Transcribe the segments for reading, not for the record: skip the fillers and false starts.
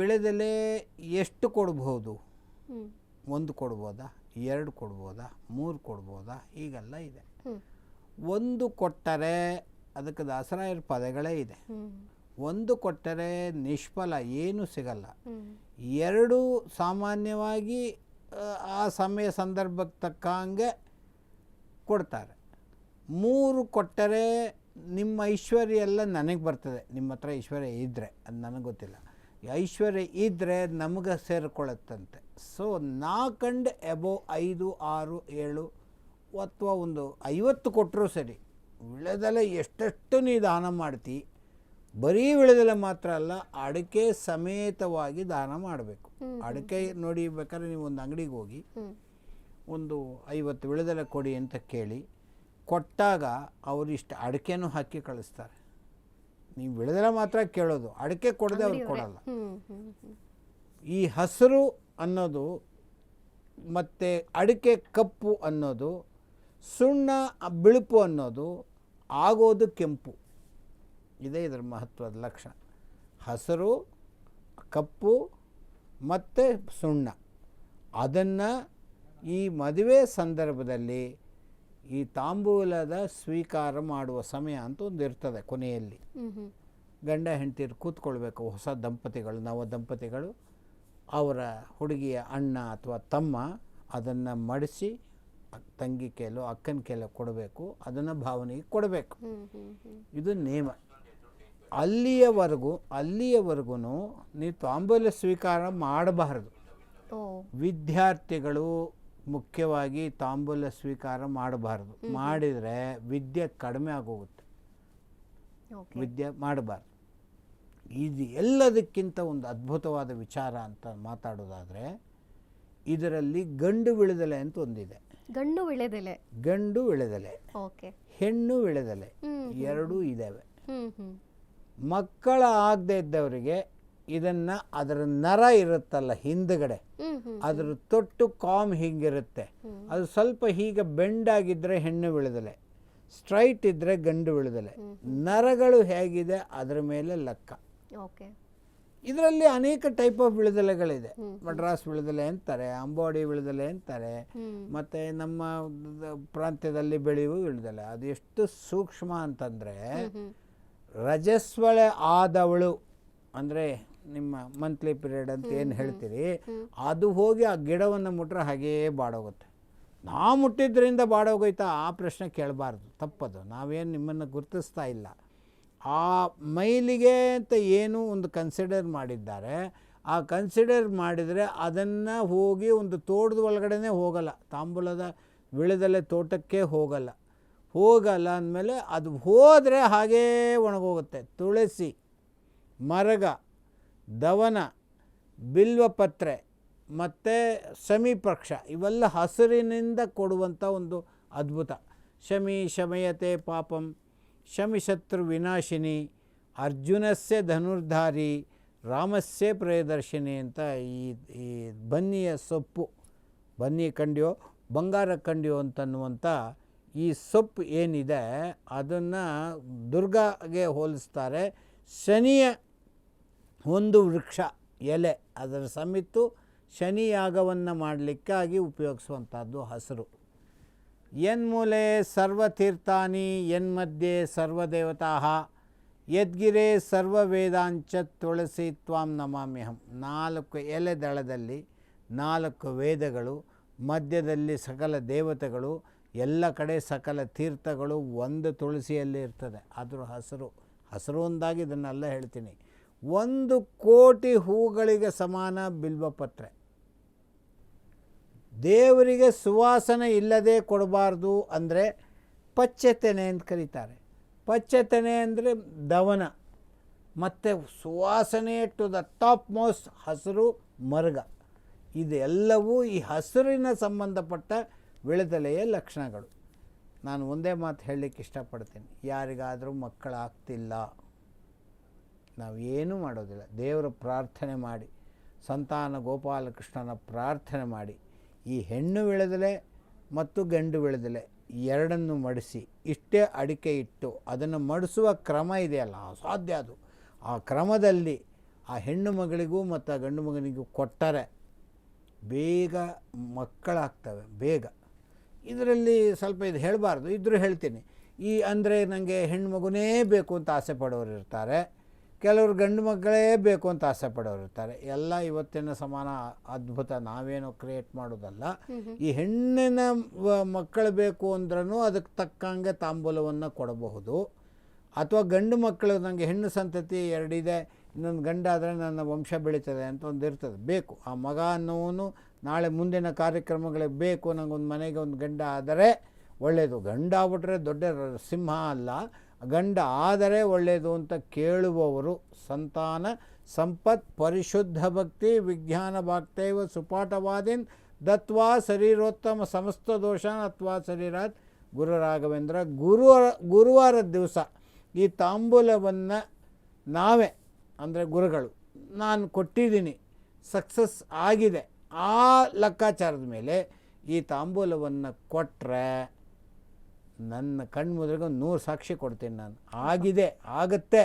ವಿಳೆದೆಲೆ ಎಷ್ಟು ಕೊಡ್ಬೋದು? 1 ಕೊಡ್ಬೋದಾ, 2 ಕೊಡ್ಬೋದಾ, 3 ಕೊಡ್ಬೋದಾ? ಹೀಗೆಲ್ಲ ಇದೆ. 1 ಕೊಟ್ಟರೆ ಅದಕ್ಕೆ ದಾಸರಾಯರ ಪದಗಳೇ ಇದೆ. 1 ಕೊಟ್ಟರೆ ನಿಷ್ಫಲ, ಏನೂ ಸಿಗಲ್ಲ. 2 ಸಾಮಾನ್ಯವಾಗಿ ಆ ಸಮಯ ಸಂದರ್ಭಕ್ಕೆ ತಕ್ಕಂಗೆ ಕೊಡ್ತಾರೆ. 3 ಕೊಟ್ಟರೆ ನಿಮ್ಮ ಐಶ್ವರ್ಯ ಎಲ್ಲ ನನಗೆ ಬರ್ತದೆ. ನಿಮ್ಮ ಹತ್ರ ಐಶ್ವರ್ಯ ಇದ್ದರೆ, ಅದು ನನಗೆ ಗೊತ್ತಿಲ್ಲ. ಐಶ್ವರ್ಯ ಇದ್ದರೆ ನಮಗೆ ಸೇರಿಕೊಳ್ಳುತ್ತಂತೆ. ಸೊ 4 ಎಬೋ 5, 6, 7 ಅಥವಾ ಒಂದು 50 ಕೊಟ್ಟರೂ ಸರಿ. ವಿಳೆದೆಲೆ ಎಷ್ಟೆಷ್ಟು ನೀ ದಾನ ಮಾಡ್ತಿ, ಬರೀ ವಿಳೆದೆಲೆ ಮಾತ್ರ ಅಲ್ಲ, ಅಡಿಕೆ ಸಮೇತವಾಗಿ ದಾನ ಮಾಡಬೇಕು. ಅಡಿಕೆ ನೋಡಿ, ಬೇಕಾದ್ರೆ ನೀವು ಒಂದು ಅಂಗಡಿಗೆ ಹೋಗಿ ಒಂದು 50 ವಿಳೆದೆಲೆ ಕೊಡಿ ಅಂತ ಕೇಳಿ, ಕೊಟ್ಟಾಗ ಅವರು ಇಷ್ಟು ಅಡಿಕೆನೂ ಹಾಕಿ ಕಳಿಸ್ತಾರೆ. ನೀವು ವಿಳೆದೆಲೆ ಮಾತ್ರ ಕೇಳೋದು, ಅಡಿಕೆ ಕೊಡದೆ ಅವ್ರು ಕೊಡಲ್ಲ. ಈ ಹಸಿರು ಅನ್ನೋದು ಮತ್ತು ಅಡಿಕೆ ಕಪ್ಪು ಅನ್ನೋದು, ಸುಣ್ಣ ಬಿಳುಪು ಅನ್ನೋದು ಆಗೋದು ಕೆಂಪು. ಇದೇ ಇದರ ಮಹತ್ವದ ಲಕ್ಷಣ. ಹಸಿರು, ಕಪ್ಪು ಮತ್ತು ಸುಣ್ಣ, ಅದನ್ನು ಈ ಮದುವೆ ಸಂದರ್ಭದಲ್ಲಿ ಈ ತಾಂಬೂಲದ ಸ್ವೀಕಾರ ಮಾಡುವ ಸಮಯ ಅಂತ ಒಂದು ಇರ್ತದೆ. ಕೊನೆಯಲ್ಲಿ ಗಂಡ ಹೆಂಡತಿರು ಕೂತ್ಕೊಳ್ಬೇಕು. ಹೊಸ ದಂಪತಿಗಳು, ನವ ದಂಪತಿಗಳು, ಅವರ ಹುಡುಗಿಯ ಅಣ್ಣ ಅಥವಾ ತಮ್ಮ ಅದನ್ನು ಮಡಿಸಿ ತಂಗಿ ಕೈಲೋ ಅಕ್ಕನ ಕೈಲೋ ಕೊಡಬೇಕು. ಅದನ್ನು ಭಾವನೆಗೆ ಕೊಡಬೇಕು. ಇದು ನೇಮ. ಅಲ್ಲಿಯವರೆಗೂ ನೀವು ತಾಂಬೂಲ ಸ್ವೀಕಾರ ಮಾಡಬಾರದು. ವಿದ್ಯಾರ್ಥಿಗಳು ಮುಖ್ಯವಾಗಿ ತಾಂಬೂಲ ಸ್ವೀಕಾರ ಮಾಡಬಾರ್ದು. ಮಾಡಿದರೆ ವಿದ್ಯೆ ಕಡಿಮೆ ಆಗೋಗುತ್ತೆ. ವಿದ್ಯೆ ಮಾಡಬಾರ್ದು. ಇದು ಎಲ್ಲದಕ್ಕಿಂತ ಒಂದು ಅದ್ಭುತವಾದ ವಿಚಾರ ಅಂತ ಮಾತಾಡೋದಾದರೆ, ಇದರಲ್ಲಿ ಗಂಡು ವಿಳೆದೆಲೆ ಅಂತ ಒಂದಿದೆ. ಗಂಡು ವಿಳೆದೆಲೆ, ಹೆಣ್ಣು ವಿಳೆದೆಲೆ, ಎರಡೂ ಇದ್ದಾವೆ. ಮಕ್ಕಳ ಆಗದೆ ಇದ್ದವರಿಗೆ ಇದನ್ನು ಅದರ ನರ ಇರುತ್ತಲ್ಲ ಹಿಂದುಗಡೆ, ಅದರ ತೊಟ್ಟು ಕಾಮ್ ಹಿಂಗಿರುತ್ತೆ. ಅದು ಸ್ವಲ್ಪ ಹೀಗೆ ಬೆಂಡಾಗಿದ್ದರೆ ಹೆಣ್ಣು ವಿಳೆದೆಲೆ, ಸ್ಟ್ರೈಟ್ ಇದ್ದರೆ ಗಂಡು ವಿಳೆದೆಲೆ. ನರಗಳು ಹೇಗಿದೆ ಅದರ ಮೇಲೆ ಲೆಕ್ಕ. ಇದರಲ್ಲಿ ಅನೇಕ ಟೈಪ್ ಆಫ್ ವಿಳೆದೆಲೆಗಳಿದೆ. ಮಡ್ರಾಸ್ ವಿಳೆದೆಲೆ ಅಂತಾರೆ, ಅಂಬೋಡಿ ವಿಳೆದೆಲೆ ಅಂತಾರೆ, ಮತ್ತು ನಮ್ಮ ಪ್ರಾಂತ್ಯದಲ್ಲಿ ಬೆಳೆಯುವ ವಿಳೆದೆಲೆ. ಅದು ಎಷ್ಟು ಸೂಕ್ಷ್ಮ ಅಂತಂದರೆ, ರಜಸ್ವಳೆ ಆದವಳು ಅಂದರೆ ನಿಮ್ಮ ಮಂತ್ಲಿ ಪೀರಿಯಡ್ ಅಂತ ಏನು ಹೇಳ್ತೀರಿ, ಅದು ಹೋಗಿ ಆ ಗಿಡವನ್ನು ಮುಟ್ರೆ ಹಾಗೇ ಬಾಡೋಗುತ್ತೆ. ನಾವು ಮುಟ್ಟಿದ್ರಿಂದ ಬಾಡೋಗೋಯ್ತಾ ಆ ಪ್ರಶ್ನೆ ಕೇಳಬಾರ್ದು, ತಪ್ಪದು. ನಾವೇನು ನಿಮ್ಮನ್ನು ಗುರುತಿಸ್ತಾ ಇಲ್ಲ. ಆ ಮೈಲಿಗೆ ಅಂತ ಏನು ಒಂದು ಕನ್ಸಿಡರ್ ಮಾಡಿದ್ದಾರೆ, ಆ ಕನ್ಸಿಡರ್ ಮಾಡಿದರೆ ಅದನ್ನು ಹೋಗಿ ಒಂದು ತೋಟದ ಒಳಗಡೆ ಹೋಗಲ್ಲ, ತಾಂಬೂಲದ ವಿಳೆದೆಲೆ ತೋಟಕ್ಕೆ ಹೋಗಲ್ಲ ಅಂದಮೇಲೆ ಅದು ಹೋದರೆ ಹಾಗೇ ಒಣಗೋಗುತ್ತೆ. ತುಳಸಿ, ಮರಗ, ದವನ, ಬಿಲ್ವಪತ್ರೆ ಮತ್ತು ಸಮೀಪಕ್ಷ ಇವೆಲ್ಲ ಹಸಿರಿನಿಂದ ಕೊಡುವಂಥ ಒಂದು ಅದ್ಭುತ. ಶಮಯತೆ ಪಾಪಂ, ಶಮಿಶತ್ರು ವಿನಾಶಿನಿ, ಅರ್ಜುನಸ್ಯ ಧನುರ್ಧಾರಿ, ರಾಮಸ್ಯ ಪ್ರಿಯದರ್ಶಿನಿ ಅಂತ ಈ ಬನ್ನಿಯ ಸೊಪ್ಪು, ಬನ್ನಿ ಕಂಡ್ಯೋ ಬಂಗಾರ ಕಂಡ್ಯೋ ಅಂತನ್ನುವಂಥ ಈ ಸೊಪ್ಪು ಏನಿದೆ ಅದನ್ನು ದುರ್ಗಾಗೆ ಹೋಲಿಸ್ತಾರೆ. ಶನಿಯ ಒಂದು ವೃಕ್ಷ ಎಲೆ, ಅದರ ಸಮಿತ್ತು ಶನಿ ಯಾಗವನ್ನು ಮಾಡಲಿಕ್ಕಾಗಿ ಉಪಯೋಗಿಸುವಂಥದ್ದು ಹಸಿರು. ಯನ್ಮೂಲೆ ಸರ್ವತೀರ್ಥಾನಿ ಯನ್ಮಧ್ಯೆ ಸರ್ವದೇವತಾ ಯದ್ಗಿರೆ ಸರ್ವವೇದಾಂಚ ತುಳಸಿ ತ್ವಾಂ ನಮಾಮ್ಯಹಂ. 4 ಎಲೆ ದಳದಲ್ಲಿ 4 ವೇದಗಳು, ಮಧ್ಯದಲ್ಲಿ ಸಕಲ ದೇವತೆಗಳು, ಎಲ್ಲ ಕಡೆ ಸಕಲ ತೀರ್ಥಗಳು ಒಂದು ತುಳಸಿಯಲ್ಲಿ ಇರ್ತದೆ. ಆದರೂ ಹಸಿರು ಒಂದಾಗಿ ಇದನ್ನೆಲ್ಲ ಹೇಳ್ತೀನಿ. 1 ಕೋಟಿ ಹೂಗಳಿಗೆ ಸಮಾನ ಬಿಲ್ವಪತ್ರೆ. ದೇವರಿಗೆ ಸುವಾಸನೆ ಇಲ್ಲದೆ ಕೊಡಬಾರ್ದು ಅಂದರೆ ಪಚ್ಚೆತೆನೆ ಅಂತ ಕರೀತಾರೆ. ಪಚ್ಚೆತೆನೆ ಅಂದರೆ ದವನ, ಮತ್ತು ಸುವಾಸನೆ ಟು ದ ಟಾಪ್ ಮೋಸ್ಟ್ ಹಸಿರು ಮರಗ. ಇದೆಲ್ಲವೂ ಈ ಹಸಿರಿನ ಸಂಬಂಧಪಟ್ಟ ವಿಳೆದೆಲೆಯ ಲಕ್ಷಣಗಳು. ನಾನು ಒಂದೇ ಮಾತು ಹೇಳಲಿಕ್ಕೆ ಇಷ್ಟಪಡ್ತೀನಿ, ಯಾರಿಗಾದರೂ ಮಕ್ಕಳಾಗ್ತಿಲ್ಲ, ನಾವೇನೂ ಮಾಡೋದಿಲ್ಲ, ದೇವರ ಪ್ರಾರ್ಥನೆ ಮಾಡಿ, ಸಂತಾನ ಗೋಪಾಲಕೃಷ್ಣನ ಪ್ರಾರ್ಥನೆ ಮಾಡಿ, ಈ ಹೆಣ್ಣು ವಿಳೆದೆಲೆ ಮತ್ತು ಗಂಡು ವಿಳೆದೆಲೆ ಎರಡನ್ನು ಮಡಿಸಿ ಇಷ್ಟೇ ಅಡಿಕೆ ಇಟ್ಟು ಅದನ್ನು ಮಡಿಸುವ ಕ್ರಮ ಇದೆಯಲ್ಲ, ಅಸಾಧ್ಯ ಅದು. ಆ ಕ್ರಮದಲ್ಲಿ ಆ ಹೆಣ್ಣು ಮಗಳಿಗೂ ಮತ್ತು ಆ ಗಂಡು ಮಗನಿಗೂ ಕೊಟ್ಟರೆ ಬೇಗ ಮಕ್ಕಳಾಗ್ತವೆ ಬೇಗ. ಇದರಲ್ಲಿ ಸ್ವಲ್ಪ ಇದು ಹೇಳಬಾರ್ದು, ಇದ್ರೂ ಹೇಳ್ತೀನಿ. ಅಂದರೆ ನನಗೆ ಹೆಣ್ಣು ಮಗುನೇ ಬೇಕು ಅಂತ ಆಸೆ ಪಡೋರು ಇರ್ತಾರೆ, ಕೆಲವರು ಗಂಡು ಮಕ್ಕಳೇ ಬೇಕು ಅಂತ ಆಸೆ ಪಡೋರು ಇರ್ತಾರೆ. ಎಲ್ಲ ಇವತ್ತಿನ ಸಮಾನ ಅದ್ಭುತ, ನಾವೇನೋ ಕ್ರಿಯೇಟ್ ಮಾಡೋದಲ್ಲ. ಈ ಹೆಣ್ಣಿನ ಮಕ್ಕಳು ಬೇಕು ಅಂದ್ರೂ ಅದಕ್ಕೆ ತಕ್ಕಂಗೆ ತಾಂಬೂಲವನ್ನು ಕೊಡಬಹುದು. ಅಥವಾ ಗಂಡು ಮಕ್ಕಳು ನನಗೆ ಹೆಣ್ಣು ಸಂತತಿ ಎರಡಿದೆ, ಇನ್ನೊಂದು ಗಂಡ ಆದರೆ ನನ್ನ ವಂಶ ಬೆಳೀತದೆ ಅಂತ ಒಂದು ಇರ್ತದೆ, ಬೇಕು. ಆ ಮಗ ಅನ್ನೋನು ನಾಳೆ ಮುಂದಿನ ಕಾರ್ಯಕ್ರಮಗಳಿಗೆ ಬೇಕು, ನನಗೊಂದು ಮನೆಗೆ ಒಂದು ಗಂಡ ಆದರೆ ಒಳ್ಳೆಯದು. ಗಂಡ ಆಗ್ಬಿಟ್ರೆ ದೊಡ್ಡ ಸಿಂಹ ಅಲ್ಲ, ಗಂಡ ಆದರೆ ಒಳ್ಳೆಯದು ಅಂತ ಕೇಳುವವರು ಸಂತಾನ ಸಂಪತ್ ಪರಿಶುದ್ಧ ಭಕ್ತಿ ವಿಜ್ಞಾನ ಭಾಕ್ತೈವ ಸುಪಾಠವಾದಿನ್ ದತ್ವಾ ಶರೀರೋತ್ತಮ ಸಮಸ್ತ ದೋಷಾನ್ ಅಥವಾ ಶರೀರಾತ್ ಗುರು ರಾಘವೇಂದ್ರ. ಗುರುವಾರದ ದಿವಸ ಈ ತಾಂಬೂಲವನ್ನು ನಾವೇ ಅಂದರೆ ಗುರುಗಳು ನಾನು ಕೊಟ್ಟಿದ್ದೀನಿ, ಸಕ್ಸಸ್ ಆಗಿದೆ, ಆ ಲೆಕ್ಕಾಚಾರದ ಮೇಲೆ ಈ ತಾಂಬೂಲವನ್ನು ಕೊಟ್ಟರೆ ನನ್ನ ಕಣ್ಮುದ್ರಿಗೆ 100 ಸಾಕ್ಷಿ ಕೊಡ್ತೀನಿ ನಾನು. ಆಗಿದೆ, ಆಗುತ್ತೆ,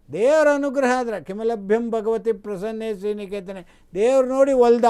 ದೇವರ ಅನುಗ್ರಹ ಆದರೆ. ಕಿಮಲಭ್ಯಂ ಭಗವತಿ ಪ್ರಸನ್ನೇ ಶ್ರೀನಿಕೇತನೆ. ದೇವ್ರು ನೋಡಿ ಒಲ್ದ,